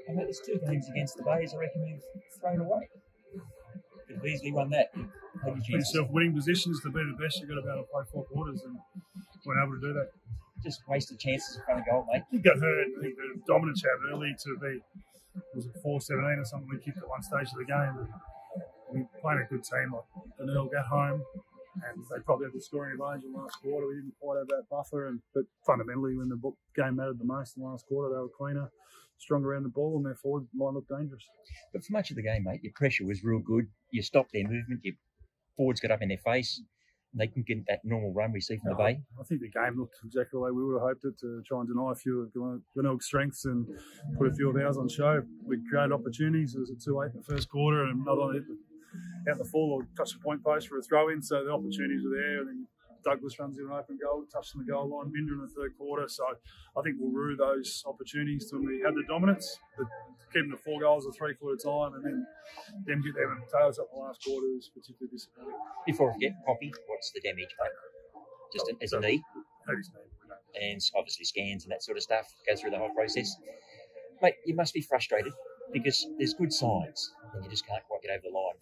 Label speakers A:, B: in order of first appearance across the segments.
A: I mean, there's 2 games against the Bays I reckon you've thrown away. Could have easily won that.
B: Put yourself winning positions to be the best. You've got to be able to play 4 quarters and weren't able to do that.
A: Just wasted chances in front of goal, mate.
B: You got hurt. I think the dominance you had early to be, was it 4-17 or something we kicked at one stage of the game. And we played a good team like Benil got home and they probably had the scoring advantage in the last quarter. We didn't quite have that buffer, but fundamentally when the game mattered the most in the last quarter, they were cleaner, stronger around the ball and their forward line looked dangerous.
A: But for much of the game, mate, your pressure was real good. You stopped their movement, your forwards got up in their face. They can get that normal run we see from the Bay.
B: I think the game looked exactly the way we would have hoped it, to try and deny a few of Glenelg's strengths and put a few of ours on show. We created opportunities. It was a 2-8 in the first quarter and another one hit out the full or touched the point post for a throw-in, so the opportunities were there. And then Douglas runs in an open goal, touching the goal line, Binder in the third quarter. So I think we'll rue those opportunities when we had the dominance, but keeping the 4 goals a 3-quarter time and then them get their tails up in the last quarter is particularly disappointing.
A: Before we get Poppy, what's the damage, mate? Just as a knee?
B: His knee.
A: And obviously scans and that sort of stuff, go through the whole process. Mate, you must be frustrated because there's good signs and you just can't quite get over the line.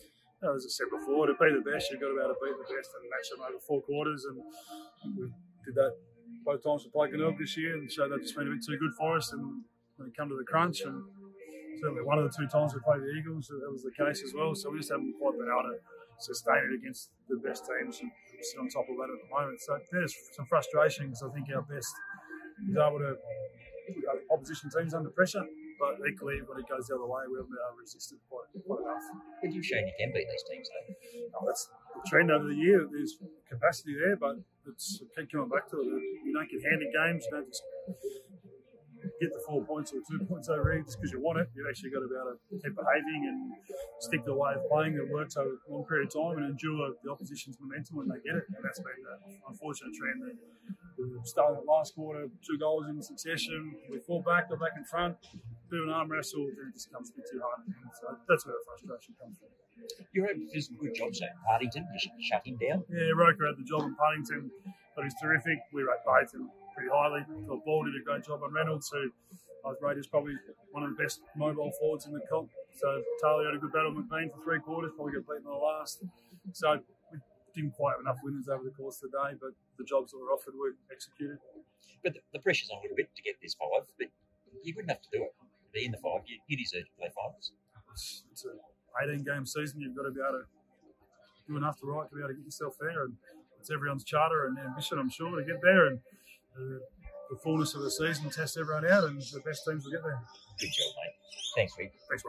B: As I said before, to be the best, you've got to be able to beat the best and match them over 4 quarters. And we did that both times we played Glenelg this year and showed that just been a bit too good for us. And when it come to the crunch, and certainly one of the 2 times we played the Eagles, that was the case as well. So we just haven't quite been able to sustain it against the best teams and sit on top of that at the moment. So there's some frustration because I think our best is able to put opposition teams under pressure. But equally, when it goes the other way, we haven't been able to resist it quite enough.
A: But you've shown you can beat these teams, though.
B: That's the trend over the year. There's capacity there, but it's keep coming back to it. You don't get handed games. You don't just get the 4 points or 2 points over here just because you want it. You've actually got to be able to keep behaving and stick to the way of playing that works over a long period of time and endure the opposition's momentum when they get it. And that's been an unfortunate trend that we started the last quarter, 2 goals in succession. We fall back, go back in front, do an arm wrestle, then it just comes a bit too hard. So that's where the frustration comes from.
A: You're able to do some good jobs at Partington. You shut him down.
B: Yeah, Roker had the job in Partington, but he's terrific. We rate Partington pretty highly. Thought Ball did a great job on Reynolds, who I rate is probably one of the best mobile forwards in the comp. So Taylor had a good battle with McLean for 3 quarters, probably got beaten on the last. So we didn't quite have enough winners over the course of the day, but the jobs that were offered were executed.
A: But the pressure's on a little bit to get this 5, but you wouldn't have to do it. Be in the 5, you deserve to play finals.
B: It's an 18-game season. You've got to be able to do enough to right to be able to get yourself there, and it's everyone's charter and ambition, I'm sure, to get there. And the fullness of the season tests everyone out, and the best teams will get there.
A: Good job, mate. Thanks, Rick.
B: Thanks, Warren.